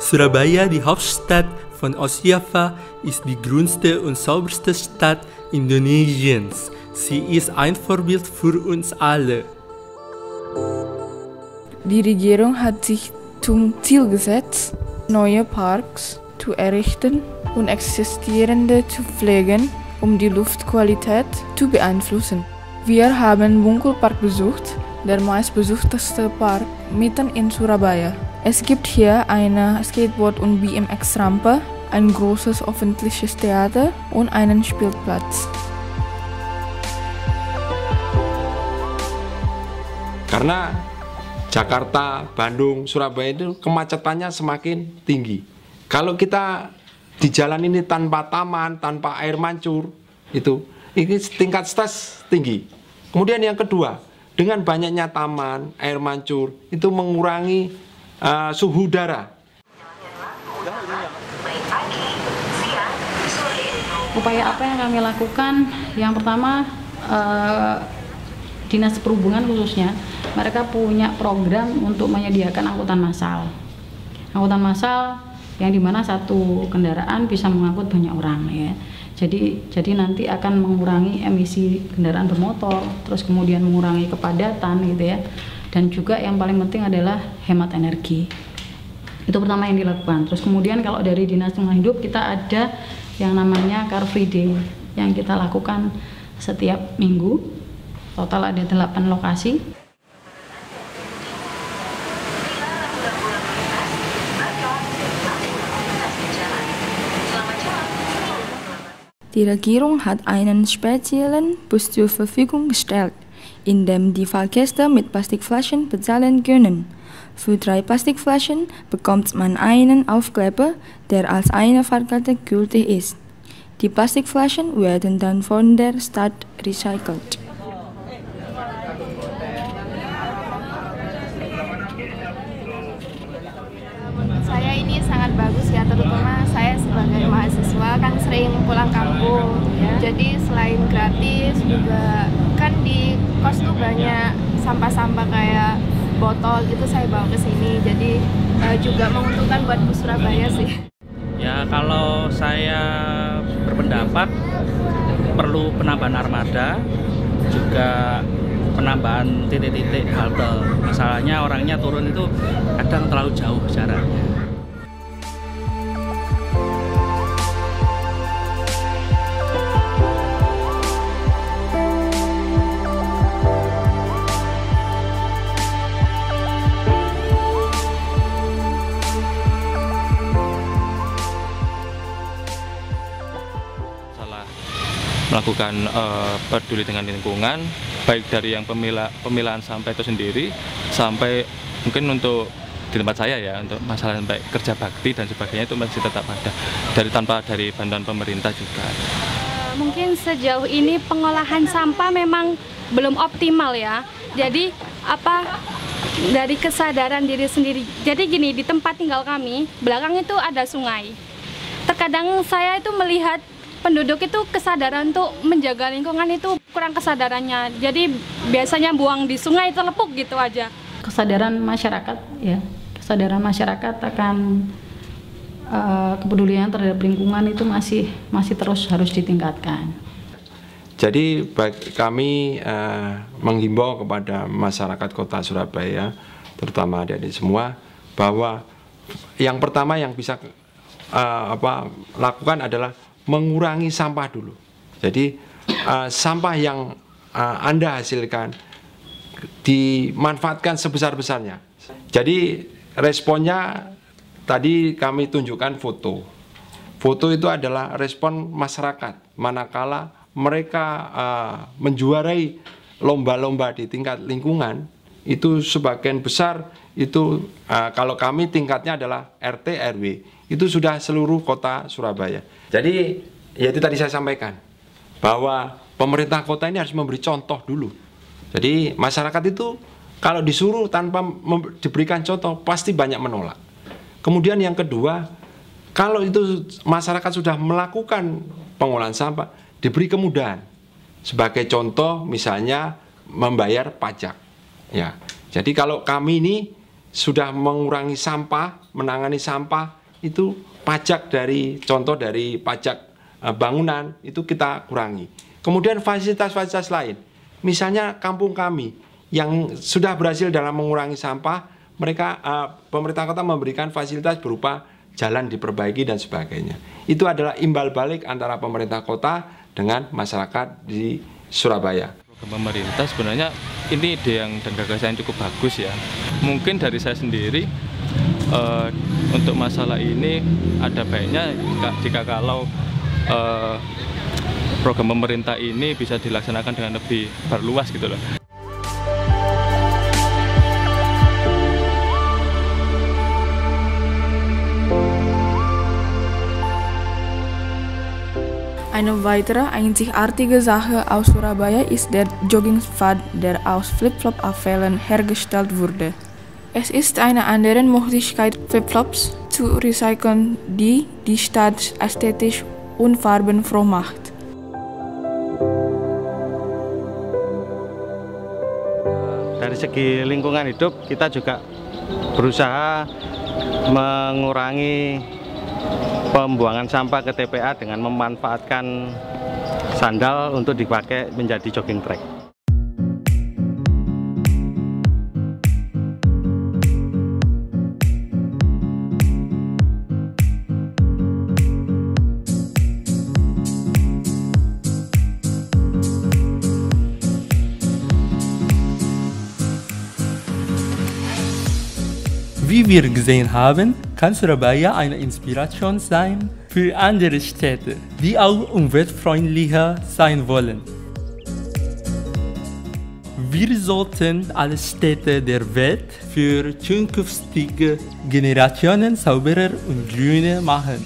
Surabaya, die Hauptstadt von Ostjava, ist die grünste und sauberste Stadt Indonesiens. Sie ist ein Vorbild für uns alle. Die Regierung hat sich zum Ziel gesetzt, neue Parks zu errichten und existierende zu pflegen, um die Luftqualität zu beeinflussen. Wir haben Bungkul-Park besucht, der meistbesuchteste Park mitten in Surabaya. Es gibt hier eine Skateboard- und BMX-Rampe, ein großes öffentliches Theater und einen Spielplatz. Karena Jakarta, Bandung, Surabaya itu kemacetannya semakin tinggi. Kalau kita di jalan ini tanpa taman, tanpa air mancur, ini tingkat stres tinggi. Kemudian yang kedua, dengan banyaknya taman, air mancur, itu mengurangi suhu udara. Upaya apa yang kami lakukan? Yang pertama, Dinas Perhubungan khususnya, mereka punya program untuk menyediakan angkutan massal. Angkutan massal yang dimana satu kendaraan bisa mengangkut banyak orang ya. Jadi nanti akan mengurangi emisi kendaraan bermotor, terus kemudian mengurangi kepadatan gitu ya. Dan juga yang paling penting adalah hemat energi. Itu pertama yang dilakukan. Terus kemudian kalau dari Dinas Lingkungan Hidup kita ada yang namanya Car Free Day yang kita lakukan setiap minggu. Total ada 8 lokasi. Die Regierung hat einen speziellen Bus zur Verfügung gestellt, in dem die Fahrgäste mit Plastikflaschen bezahlen können. Für 3 Plastikflaschen bekommt man einen Aufkleber, der als eine Fahrkarte gültig ist. Die Plastikflaschen werden dann von der Stadt recycelt. Menurut saya ini sangat bagus ya, terutama saya sebagai mahasiswa kan sering pulang kampung. Jadi selain gratis juga kan di kos tuh banyak sampah-sampah kayak botol gitu saya bawa ke sini. Jadi juga menguntungkan buat Bus Surabaya sih. Ya kalau saya berpendapat perlu penambahan armada, juga penambahan titik-titik halte. Masalahnya orangnya turun itu kadang terlalu jauh jaraknya. Melakukan peduli dengan lingkungan, baik dari yang pemilahan sampah itu sendiri sampai mungkin untuk di tempat saya ya, untuk masalah sampai kerja bakti dan sebagainya itu masih tetap ada dari bantuan pemerintah juga. Mungkin sejauh ini pengolahan sampah memang belum optimal ya. Jadi dari kesadaran diri sendiri. Jadi gini, di tempat tinggal kami belakang itu ada sungai. Terkadang saya itu melihat penduduk itu kesadaran untuk menjaga lingkungan itu kurang kesadarannya. Jadi biasanya buang di sungai telepuk gitu aja. Kesadaran masyarakat ya, kesadaran masyarakat akan kepedulian terhadap lingkungan itu masih terus harus ditingkatkan. Jadi kami menghimbau kepada masyarakat Kota Surabaya, terutama adik-adik semua, bahwa yang pertama yang bisa lakukan adalah mengurangi sampah dulu. Jadi sampah yang Anda hasilkan dimanfaatkan sebesar-besarnya. Jadi responnya tadi kami tunjukkan foto. Foto itu adalah respon masyarakat manakala mereka menjuarai lomba-lomba di tingkat lingkungan. Itu sebagian besar itu kalau kami tingkatnya adalah RT RW. Itu sudah seluruh kota Surabaya. Jadi ya itu tadi saya sampaikan bahwa pemerintah kota ini harus memberi contoh dulu. Jadi masyarakat itu kalau disuruh tanpa diberikan contoh pasti banyak menolak. Kemudian yang kedua, kalau itu masyarakat sudah melakukan pengolahan sampah, diberi kemudahan. Sebagai contoh misalnya membayar pajak. Ya. Jadi kalau kami ini sudah mengurangi sampah, menangani sampah itu pajak dari contoh dari pajak bangunan itu kita kurangi. Kemudian fasilitas-fasilitas lain, misalnya kampung kami yang sudah berhasil dalam mengurangi sampah, mereka pemerintah kota memberikan fasilitas berupa jalan diperbaiki dan sebagainya. Itu adalah imbal balik antara pemerintah kota dengan masyarakat di Surabaya. Program pemerintah sebenarnya ini ide yang dan gagasan yang cukup bagus ya. Mungkin dari saya sendiri untuk masalah ini ada baiknya jika kalau program pemerintah ini bisa dilaksanakan dengan lebih berluas gitu loh. Eine weitere einzigartige Sache aus Surabaya ist der Joggingpfad, der aus Flip-Flop-Abfällen hergestellt wurde. Es ist eine andere Möglichkeit, Flip-Flops zu recyceln, die die Stadt ästhetisch und farbenfroh macht. Dari segi lingkungan hidup, kita juga berusaha mengurangi pembuangan sampah ke TPA dengan memanfaatkan sandal untuk dipakai menjadi jogging track. Wie wir gesehen haben, kann Surabaya eine Inspiration sein für andere Städte, die auch umweltfreundlicher sein wollen. Wir sollten alle Städte der Welt für zukünftige Generationen sauberer und grüner machen.